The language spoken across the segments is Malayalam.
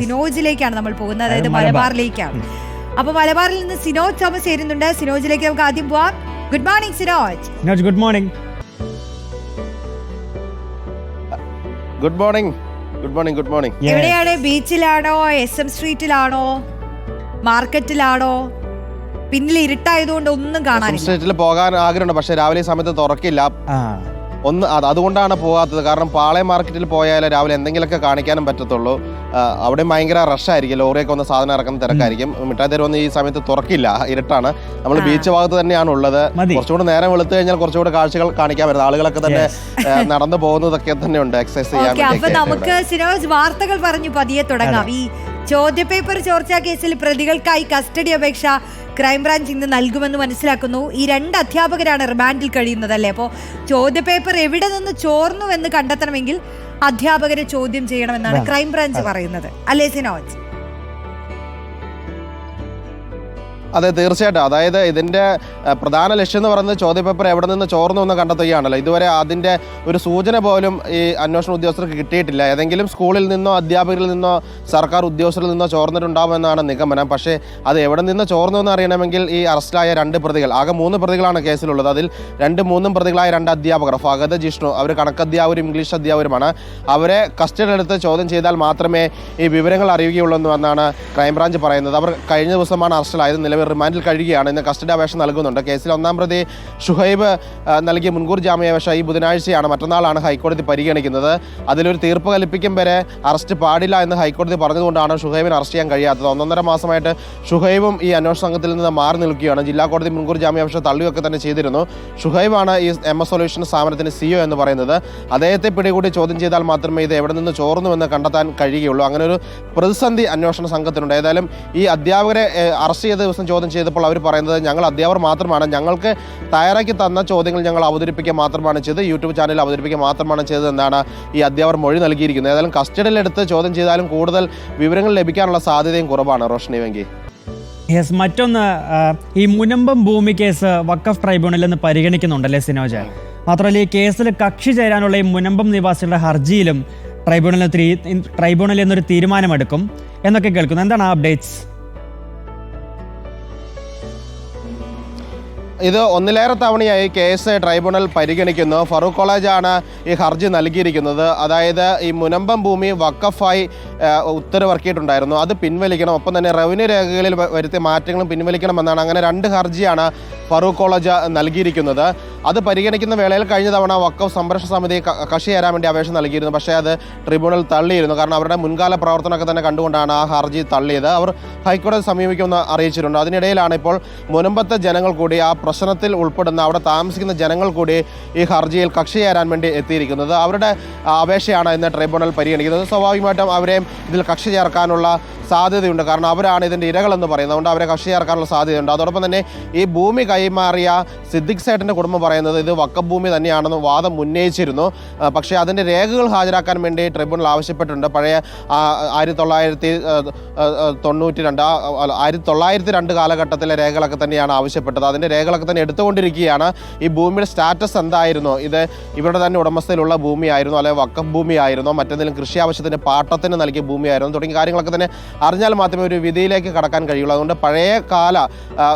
സിനോജിലേക്കാണ് നമ്മൾ പോകുന്നത്, അതായത് മലബാറിലേക്കാണ്. അപ്പൊ മലബാറിൽ നിന്ന് സിനോജ് തോമസ് ചേരുന്നുണ്ട്. സിനോജിലേക്ക് നമുക്ക് ആദ്യം പോവാം. Good morning Sinoj. Good morning. Good morning. Good morning. Good morning. എവിടെയാണ്? ബീച്ചിലാണോ, SM സ്ട്രീറ്റിലാണോ, മാർക്കറ്റിലാണോ? പിന്നിൽ ഇരുട്ടായതുകൊണ്ട് ഒന്നും കാണാനില്ല. സ്ട്രീറ്റിൽ പോകാൻ ആഗ്രഹമുണ്ട്, പക്ഷെ രാവിലെ ഈ സമയത്ത് തുറക്കില്ല. അതുകൊണ്ടാണ് പോകാത്തത്. കാരണം പാളയം മാർക്കറ്റിൽ പോയാൽ രാവിലെ എന്തെങ്കിലുമൊക്കെ കാണിക്കാനും പറ്റത്തുള്ളൂ. അവിടെ ഭയങ്കര റഷായിരിക്കും, ലോറിയൊക്കെ ഒന്ന് സാധനം ഇറക്കുന്ന തിരക്കായിരിക്കും. മിഠായി തെരുവൊന്നും ഈ സമയത്ത് തുറക്കില്ല, ഇരുട്ടാണ്. നമ്മൾ ബീച്ച് ഭാഗത്ത് തന്നെയാണ് ഉള്ളത്. കുറച്ചുകൂടി നേരം വെളുത്തു കഴിഞ്ഞാൽ കുറച്ചുകൂടി കാഴ്ചകൾ കാണിക്കാൻ പറ്റും. ആളുകളൊക്കെ തന്നെ നടന്നു പോകുന്നതൊക്കെ തന്നെ ഉണ്ട്, എക്സസൈസ് ചെയ്യാൻ. അപ്പൊ നമുക്ക് സിനോജ് വാർത്തകൾ പറഞ്ഞു പതിയെ തുടങ്ങാം. ഈ ചോദ്യപേപ്പർ ചോർച്ചാ കേസിൽ പ്രതികൾക്കായി കസ്റ്റഡി അപേക്ഷ ക്രൈംബ്രാഞ്ച് ഇന്ന് നൽകുമെന്ന് മനസ്സിലാക്കുന്നു. ഈ 2 അധ്യാപകരാണ് റിമാൻഡിൽ കഴിയുന്നത് അല്ലേ? അപ്പോൾ ചോദ്യപേപ്പർ എവിടെ നിന്ന് ചോർന്നുവെന്ന് കണ്ടെത്തണമെങ്കിൽ അധ്യാപകരെ ചോദ്യം ചെയ്യണമെന്നാണ് ക്രൈംബ്രാഞ്ച് പറയുന്നത്, അല്ലേ സിനോജ്? അതെ, തീർച്ചയായിട്ടും. അതായത് ഇതിന്റെ പ്രധാന ലക്ഷ്യം എന്ന് പറയുന്നത് ചോദ്യപേപ്പർ എവിടെ നിന്ന് ചോർന്നു എന്ന് കണ്ടെത്തുകയാണല്ലോ. ഇതുവരെ അതിന്റെ ഒരു സൂചന പോലും ഈ അന്വേഷണ ഉദ്യോഗസ്ഥർക്ക് കിട്ടിയിട്ടില്ല. ഏതെങ്കിലും സ്കൂളിൽ നിന്നോ അധ്യാപകരിൽ നിന്നോ സർക്കാർ ഉദ്യോഗസ്ഥരിൽ നിന്നോ ചോർന്നിട്ടുണ്ടാവുമെന്നാണ് നിഗമനം. പക്ഷേ അത് എവിടെ നിന്ന് ചോർന്നു എന്ന് അറിയണമെങ്കിൽ ഈ അറസ്റ്റിലായ 2 പ്രതികൾ, ആകെ 3 പ്രതികളാണ് കേസിലുള്ളത്. അതിൽ 2 പ്രതികളായ 2 അധ്യാപകർ, ഫഹദ്, ജിഷ്ണു, അവർ കണക്കധ്യാപകരും ഇംഗ്ലീഷ് അധ്യാപകരുമാണ്. അവരെ കസ്റ്റഡിയിലെടുത്ത് ചോദ്യം ചെയ്താൽ മാത്രമേ ഈ വിവരങ്ങൾ അറിയുകയുള്ളൂ എന്നാണ് ക്രൈംബ്രാഞ്ച് പറയുന്നത്. അവർ കഴിഞ്ഞ ദിവസമാണ് അറസ്റ്റിലായത്. നിലവിൽ റിമാൻഡിൽ കഴിയുകയാണ്. ഇന്ന് കസ്റ്റഡി അപേക്ഷ നൽകുന്നുണ്ട്. കേസിൽ 1-ാം പ്രതി ഷുഹൈബ് നൽകിയ മുൻകൂർ ജാമ്യാപേക്ഷ ഈ ബുധനാഴ്ചയാണ്, മറ്റന്നാളാണ് ഹൈക്കോടതി പരിഗണിക്കുന്നത്. അതിലൊരു തീർപ്പ് കൽപ്പിക്കും വരെ അറസ്റ്റ് പാടില്ല എന്ന് ഹൈക്കോടതി പറഞ്ഞതുകൊണ്ടാണ് ഷുഹൈബിനെ അറസ്റ്റ് ചെയ്യാൻ കഴിയാത്തത്. 1.5 മാസമായിട്ട് ഷുഹൈബും ഈ അന്വേഷണ സംഘത്തിൽ നിന്ന് മാറി നിൽക്കുകയാണ്. ജില്ലാ കോടതി മുൻകൂർ ജാമ്യാപേക്ഷ തള്ളുകയൊക്കെ തന്നെ ചെയ്തിരുന്നു. ഷുഹൈബാണ് ഈ MS സൊല്യൂഷൻ സ്ഥാപനത്തിന് CEO എന്ന് പറയുന്നത്. അദ്ദേഹത്തെ പിടികൂടി ചോദ്യം ചെയ്താൽ മാത്രമേ ഇത് എവിടെ നിന്ന് ചോർന്നുവെന്ന് കണ്ടെത്താൻ കഴിയുകയുള്ളൂ. അങ്ങനെ ഒരു പ്രതിസന്ധി അന്വേഷണ സംഘത്തിനുണ്ട്. ഏതായാലും ഈ അധ്യാപകരെ അറസ്റ്റ് ചെയ്ത ദിവസം ചോദ്യം ചെയ്തപ്പോൾ അവർ പറയുന്നത്, ഞങ്ങൾ അധ്യാപകർ മാത്രമാണ്, ഞങ്ങൾക്ക് തയ്യാറാക്കി തന്ന ചോദ്യങ്ങൾ ഞങ്ങൾ അവതരിപ്പിക്കുക മാത്രമാണ് ചെയ്തത്, യൂട്യൂബ് ചാനലിൽ അവതരിപ്പിക്കുക മാത്രമാണ് ചെയ്തതെന്നാണ് ഈ അധ്യാപകർ മൊഴി നൽകിയിരിക്കുന്നത്. ഏതായാലും കസ്റ്റഡിയിലെടുത്ത് ചോദ്യം ചെയ്താലും കൂടുതൽ വിവരങ്ങൾ ലഭിക്കാനുള്ള സാധ്യതയും കുറവാണ്. റോഷ്നി വെങ്കി. മറ്റൊന്ന്, ഈ മുനമ്പം ഭൂമി കേസ് വഖഫ് ട്രൈബ്യൂണലിൽ നിന്ന് പരിഗണിക്കുന്നുണ്ടല്ലേ സിനോജ്? മാത്രമല്ല ഈ കേസിൽ കക്ഷി ചേരാനുള്ള ഈ മുനമ്പം നിവാസികളുടെ ഹർജിയിലും ട്രൈബ്യൂണലിൽ നിന്നൊരു തീരുമാനമെടുക്കും എന്നൊക്കെ കേൾക്കുന്നു. എന്താണ് ആ അപ്ഡേറ്റ്സ്? ഇത് 1-ലേറെ തവണയായി കേസ് ട്രൈബ്യൂണൽ പരിഗണിക്കുന്നു. ഫറൂഖ് കോളേജാണ് ഈ ഹർജി നൽകിയിരിക്കുന്നത്. അതായത് ഈ മുനമ്പം ഭൂമി വഖഫായി ഉത്തരവിറക്കിയിട്ടുണ്ടായിരുന്നു, അത് പിൻവലിക്കണം. ഒപ്പം തന്നെ റവന്യൂ രേഖകളിൽ വരുത്തിയ മാറ്റങ്ങളും പിൻവലിക്കണമെന്നാണ്. അങ്ങനെ 2 ഹർജിയാണ് ഫറൂഖ് കോളേജ് നൽകിയിരിക്കുന്നത്. അത് പരിഗണിക്കുന്ന വേളയിൽ കഴിഞ്ഞ തവണ വഖഫ് സംരക്ഷണ സമിതി കക്ഷി ചേരാൻ വേണ്ടി അപേക്ഷ നൽകിയിരുന്നു. പക്ഷേ അത് ട്രിബ്യൂണൽ തള്ളിയിരുന്നു. കാരണം അവരുടെ മുൻകാല പ്രവർത്തനമൊക്കെ തന്നെ കണ്ടുകൊണ്ടാണ് ആ ഹർജി തള്ളിയത്. അവർ ഹൈക്കോടതി സമീപിക്കുമെന്ന് അറിയിച്ചിട്ടുണ്ട്. അതിനിടയിലാണ് ഇപ്പോൾ മുനമ്പത്തെ ജനങ്ങൾ കൂടി, ആ പ്രശ്നത്തിൽ ഉൾപ്പെടുന്ന അവിടെ താമസിക്കുന്ന ജനങ്ങൾ കൂടി ഈ ഹർജിയിൽ കക്ഷി ചേരാൻ വേണ്ടി എത്തിയിരിക്കുന്നത്. അവരുടെ അപേക്ഷയാണ് ഇന്ന് ട്രൈബ്യൂണൽ പരിഗണിക്കുന്നത്. സ്വാഭാവികമായിട്ടും അവരെയും ഇതിൽ കക്ഷി ചേർക്കാനുള്ള സാധ്യതയുണ്ട്. കാരണം അവരാണ് ഇതിൻ്റെ ഇരകളെന്ന് പറയുന്നത്. അതുകൊണ്ട് അവരെ കക്ഷി ചേർക്കാനുള്ള സാധ്യതയുണ്ട്. അതോടൊപ്പം തന്നെ ഈ ഭൂമി കൈമാറിയ സിദ്ദിഖ് സേട്ടൻ്റെ കുടുംബം പറയുന്നത് ഇത് വഖഫ് ഭൂമി തന്നെയാണെന്ന് വാദം ഉന്നയിച്ചിരുന്നു. പക്ഷേ അതിൻ്റെ രേഖകൾ ഹാജരാക്കാൻ വേണ്ടി ട്രിബ്യൂണൽ ആവശ്യപ്പെട്ടിട്ടുണ്ട്. പഴയ 1992 കാലഘട്ടത്തിലെ രേഖകളൊക്കെ തന്നെയാണ് ആവശ്യപ്പെട്ടത്. അതിൻ്റെ രേഖകളൊക്കെ തന്നെ എടുത്തുകൊണ്ടിരിക്കുകയാണ്. ഈ ഭൂമിയുടെ സ്റ്റാറ്റസ് എന്തായിരുന്നു? ഇത് ഇവരുടെ തന്നെ ഉടമസ്ഥയിലുള്ള ഭൂമിയായിരുന്നു, അല്ലെങ്കിൽ വഖഫ് ഭൂമിയായിരുന്നോ, മറ്റെന്തെങ്കിലും കൃഷി ആവശ്യത്തിന് പാട്ടത്തിന് നൽകിയ ഭൂമിയായിരുന്നു, തുടങ്ങിയ കാര്യങ്ങളൊക്കെ തന്നെ അറിഞ്ഞാൽ മാത്രമേ ഒരു വിധിയിലേക്ക് കടക്കാൻ കഴിയുള്ളൂ. അതുകൊണ്ട് പഴയ കാല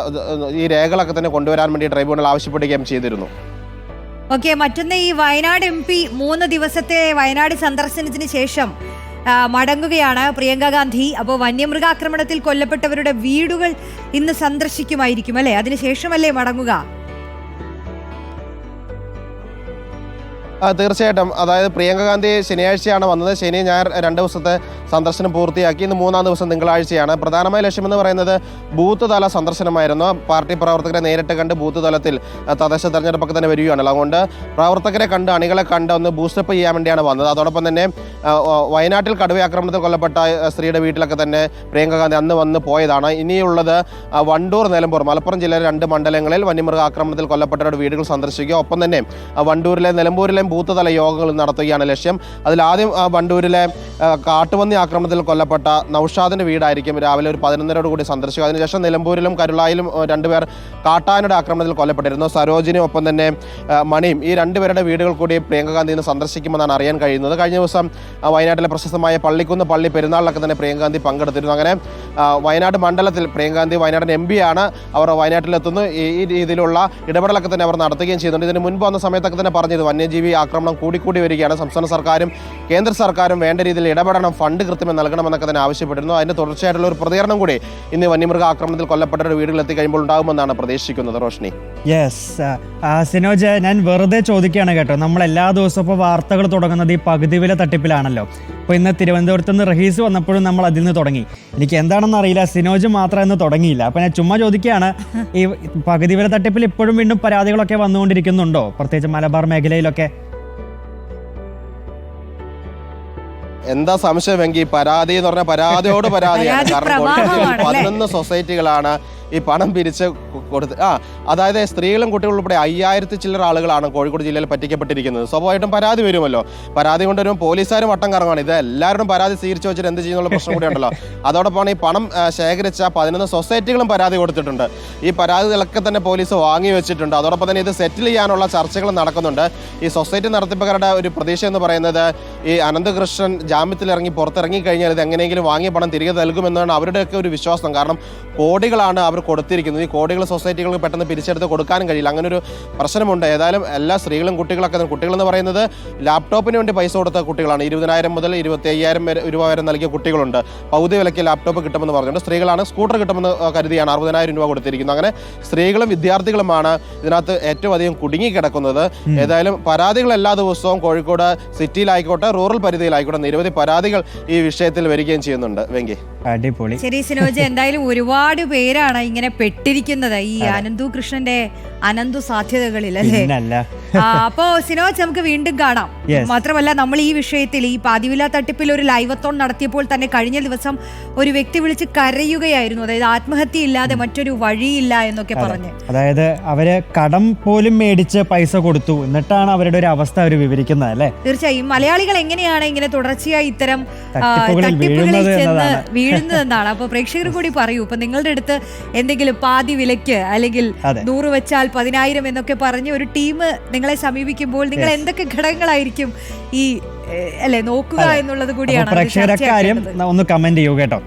ഈ രേഖകളൊക്കെ തന്നെ കൊണ്ടുവരാൻ വേണ്ടി ട്രൈബ്യൂണൽ ആവശ്യപ്പെടുകയും ചെയ്തിരുന്നു. ഓക്കെ, മറ്റൊന്ന്, ഈ വയനാട് MP 3 ദിവസത്തെ വയനാട് സന്ദർശനത്തിന് ശേഷം മടങ്ങുകയാണ് പ്രിയങ്ക ഗാന്ധി. അപ്പോൾ വന്യമൃഗാക്രമണത്തിൽ കൊല്ലപ്പെട്ടവരുടെ വീടുകൾ ഇന്ന് സന്ദർശിക്കുമായിരിക്കും അല്ലേ? അതിനുശേഷമല്ലേ മടങ്ങുക? തീർച്ചയായിട്ടും. അതായത് പ്രിയങ്ക ഗാന്ധി ശനിയാഴ്ചയാണ് വന്നത്. ശനി ഞായർ 2 ദിവസത്തെ സന്ദർശനം പൂർത്തിയാക്കി. ഇന്ന് 3-ാം ദിവസം തിങ്കളാഴ്ചയാണ്. പ്രധാനമായ ലക്ഷ്യമെന്ന് പറയുന്നത് ബൂത്ത് തല സന്ദർശനമായിരുന്നു. പാർട്ടി പ്രവർത്തകരെ നേരിട്ട് കണ്ട് ബൂത്ത് തലത്തിൽ തദ്ദേശ തെരഞ്ഞെടുപ്പൊക്കെ തന്നെ വരികയാണല്ലോ. അതുകൊണ്ട് പ്രവർത്തകരെ കണ്ട്, അണികളെ കണ്ട് ഒന്ന് ബൂസ്റ്റപ്പ് ചെയ്യാൻ വേണ്ടിയാണ് വന്നത്. അതോടൊപ്പം തന്നെ വയനാട്ടിൽ കടുവയാക്രമണത്തിൽ കൊല്ലപ്പെട്ട സ്ത്രീയുടെ വീട്ടിലൊക്കെ തന്നെ പ്രിയങ്ക ഗാന്ധി അന്ന് വന്ന് പോയതാണ്. ഇനിയുള്ളത് വണ്ടൂർ, നിലമ്പൂർ, മലപ്പുറം ജില്ലയിലെ 2 മണ്ഡലങ്ങളിൽ വന്യമൃഗ ആക്രമണത്തിൽ കൊല്ലപ്പെട്ടവരുടെ വീടുകൾ സന്ദർശിക്കുക. ഒപ്പം തന്നെ വണ്ടൂരിലെ നിലമ്പൂരിലെയും ബൂത്ത് തല യോഗങ്ങൾ നടത്തുകയാണ് ലക്ഷ്യം. അതിലാദ്യം വണ്ടൂരിലെ കാട്ടുപന്നി ആക്രമണത്തിൽ കൊല്ലപ്പെട്ട നൌഷാദിന്റെ വീടായിരിക്കും രാവിലെ ഒരു 11:30 കൂടി സന്ദർശിക്കുക. അതിനുശേഷം നിലമ്പൂരിലും കരുളായിലും 2 പേർ കാട്ടാനയുടെ ആക്രമണത്തിൽ കൊല്ലപ്പെട്ടിരുന്നു. സരോജിനിയും ഒപ്പം തന്നെ മണിയും, ഈ 2 പേരുടെ വീടുകൾ കൂടി പ്രിയങ്ക ഗാന്ധി ഇന്ന് സന്ദർശിക്കുമെന്നാണ് അറിയാൻ കഴിയുന്നത്. കഴിഞ്ഞ ദിവസം വയനാട്ടിലെ പ്രശസ്തമായ പള്ളിക്കുന്ന് പള്ളി പെരുന്നാളിലൊക്കെ തന്നെ പ്രിയങ്ക ഗാന്ധി പങ്കെടുത്തിരുന്നു. അങ്ങനെ വയനാട് മണ്ഡലത്തിൽ പ്രിയങ്ക ഗാന്ധി വയനാടിന് MP ആണ്. അവർ വയനാട്ടിലെത്തുന്നു. ഈ രീതിയിലുള്ള ഇടപെടലൊക്കെ തന്നെ അവർ നടത്തുകയും ചെയ്യുന്നുണ്ട്. ഇതിന് മുൻപ് വന്ന സമയത്തൊക്കെ തന്നെ പറഞ്ഞത് വന്യജീവി ആക്രമണം കൂടിക്കൂടി വരികയാണ്, സംസ്ഥാന സർക്കാരും കേന്ദ്ര സർക്കാരും വേണ്ട രീതിയിൽ ഇടപെടണം, ഫണ്ട് കൃത്യമായി നൽകണമെന്നൊക്കെ തന്നെ ആവശ്യപ്പെട്ടിരുന്നു. അതിന്റെ തുടർച്ചയായിട്ടുള്ള ഒരു പ്രതികരണം കൂടി ഇന്ന് വന്യമൃഗ ആക്രമണത്തിൽ കൊല്ലപ്പെട്ടവരുടെ വീടുകളിൽ എത്തി കഴിയുമ്പോൾ ഉണ്ടാകുമെന്നാണ് പ്രതീക്ഷിക്കുന്നത്. റോഷ്നി. യെസ് സിനോജ്, ഞാൻ വെറുതെ ചോദിക്കുകയാണ് കേട്ടോ. നമ്മൾ എല്ലാ ദിവസവും ഇപ്പോൾ വാർത്തകൾ തുടങ്ങുന്നത് ഈ പകുതി വില തട്ടിപ്പിലാണല്ലോ. അപ്പോൾ ഇന്ന് തിരുവനന്തപുരത്ത് നിന്ന് റഹീസ് വന്നപ്പോഴും നമ്മൾ അതിൽ നിന്ന് തുടങ്ങി. എനിക്ക് എന്താണെന്ന് അറിയില്ല, സിനോജ് മാത്രം ഇന്ന് തുടങ്ങിയില്ല. അപ്പോൾ ഞാൻ ചുമ്മാ ചോദിക്കുകയാണ്, ഈ പകുതി വില തട്ടിപ്പിൽ ഇപ്പോഴും വീണ്ടും പരാതികളൊക്കെ വന്നുകൊണ്ടിരിക്കുന്നുണ്ടോ, പ്രത്യേകിച്ച് മലബാർ മേഖലയിലൊക്കെ? എന്താ സംശയമെങ്കിൽ പരാതി എന്ന് പറഞ്ഞാൽ പരാതിയോട് പരാതിയാണ്. കാരണം 11 സൊസൈറ്റികളാണ് ഈ പണം പിരിച്ച് കൊടുത്ത് അതായത് സ്ത്രീകളും കുട്ടികളും ഉൾപ്പെടെ 5000 ചില്ലറ ആളുകളാണ് കോഴിക്കോട് ജില്ലയിൽ പറ്റിക്കപ്പെട്ടിരിക്കുന്നത്. സ്വാഭാവികമായിട്ടും പരാതി വരുമല്ലോ. പരാതി കൊണ്ടുവരുമ്പോൾ പോലീസുകാരും വട്ടം കറങ്ങുകയാണ്. ഇത് എല്ലാവരും പരാതി സ്വീകരിച്ചു വെച്ചിട്ട് എന്ത് ചെയ്യുന്നുള്ള പ്രശ്നം കൂടി ഉണ്ടല്ലോ. അതോടൊപ്പമാണ് ഈ പണം ശേഖരിച്ച 11 സൊസൈറ്റികളും പരാതി കൊടുത്തിട്ടുണ്ട്. ഈ പരാതികളൊക്കെ തന്നെ പോലീസ് വാങ്ങി വെച്ചിട്ടുണ്ട്. അതോടൊപ്പം തന്നെ ഇത് സെറ്റിൽ ചെയ്യാനുള്ള ചർച്ചകൾ നടക്കുന്നുണ്ട്. ഈ സൊസൈറ്റി നടത്തിപ്പുകാരുടെ ഒരു പ്രതീക്ഷ എന്ന് പറയുന്നത് ഈ അനന്തകൃഷ്ണൻ ജാമ്യത്തിലിറങ്ങി പുറത്തിറങ്ങി കഴിഞ്ഞാൽ ഇത് എങ്ങനെയെങ്കിലും വാങ്ങിയ പണം തിരികെ നൽകുമെന്നാണ് അവരുടെയൊക്കെ ഒരു വിശ്വാസം. കാരണം കോടികളാണ് അവർ കൊടുത്തിരിക്കുന്നത്. ഈ കോടികൾ സൊസൈറ്റികൾക്ക് പെട്ടെന്ന് പിരിച്ചെടുത്ത് കൊടുക്കാനും കഴിയില്ല. അങ്ങനെ ഒരു പ്രശ്നമുണ്ട്. ഏതായാലും എല്ലാ സ്ത്രീകളും കുട്ടികളൊക്കെ, കുട്ടികളെന്ന് പറയുന്നത് ലാപ്ടോപ്പിന് വേണ്ടി പൈസ കൊടുത്ത കുട്ടികളാണ്. 20,000 മുതൽ 25,000 രൂപ വരെ നൽകിയ കുട്ടികളുണ്ട്. പകുതി വിലയ്ക്ക് ലാപ്ടോപ്പ് കിട്ടുമെന്ന് പറഞ്ഞിട്ടുണ്ട്. സ്ത്രീകളാണ് സ്കൂട്ടർ കിട്ടുമെന്ന് കരുതിയാണ് 60,000 രൂപ കൊടുത്തിരിക്കുന്നത്. അങ്ങനെ സ്ത്രീകളും വിദ്യാർത്ഥികളുമാണ് ഇതിനകത്ത് ഏറ്റവും അധികം കുടുങ്ങിക്കിടക്കുന്നത്. ഏതായാലും പരാതികൾ എല്ലാ ദിവസവും കോഴിക്കോട് സിറ്റിയിലായിക്കോട്ടെ റൂറൽ പരിധിയിലായിക്കോട്ടെ നിരവധി പരാതികൾ ഈ വിഷയത്തിൽ വരികയും ചെയ്യുന്നുണ്ട്. വെങ്കി, അടിപൊളി. ശരി സിനോജ്, എന്തായാലും ഒരുപാട് പേരാണ് ഇങ്ങനെ പെട്ടിരിക്കുന്നത് ഈ അനന്തു കൃഷ്ണന്റെ അനന്തു സാധ്യതകളിൽ അല്ലേ? അപ്പോ സിനോജ്, നമുക്ക് വീണ്ടും കാണാം. മാത്രമല്ല, നമ്മൾ ഈ വിഷയത്തിൽ ഈ പാതിവില തട്ടിപ്പിൽ ഒരു ലൈവത്തോൺ നടത്തിയപ്പോൾ തന്നെ കഴിഞ്ഞ ദിവസം ഒരു വ്യക്തി വിളിച്ച് കരയുകയായിരുന്നു. അതായത് ആത്മഹത്യ ഇല്ലാതെ മറ്റൊരു വഴിയില്ല എന്നൊക്കെ പറഞ്ഞ്. അതായത് അവര് കടം പോലും മേടിച്ച് പൈസ കൊടുത്തു, എന്നിട്ടാണ് അവരുടെ ഒരു അവസ്ഥ അവർ വിവരിക്കുന്നത് അല്ലേ? തീർച്ചയായും മലയാളികൾ എങ്ങനെയാണ് ഇങ്ങനെ തുടർച്ചയായി ഇത്തരം തട്ടിപ്പുകളിൽ ചെന്ന് വീഴുന്നതെന്നാണ്. അപ്പൊ പ്രേക്ഷകർ കൂടി പറയൂ, ഇപ്പൊ നിങ്ങളുടെ അടുത്ത് എന്തെങ്കിലും പാതി വിലയ്ക്ക് അല്ലെങ്കിൽ 100 വെച്ചാൽ 10,000 എന്നൊക്കെ പറഞ്ഞ് ഒരു ടീം നിങ്ങളെ സമീപിക്കുമ്പോൾ നിങ്ങൾ എന്തൊക്കെ ഘടകങ്ങളായിരിക്കും ഈ അല്ലെ നോക്കുക എന്നുള്ളത് കൂടിയാണ്. പ്രേക്ഷകരെ കാര്യം ഒന്ന് കമന്റ് ചെയ്യൂ കേട്ടോ.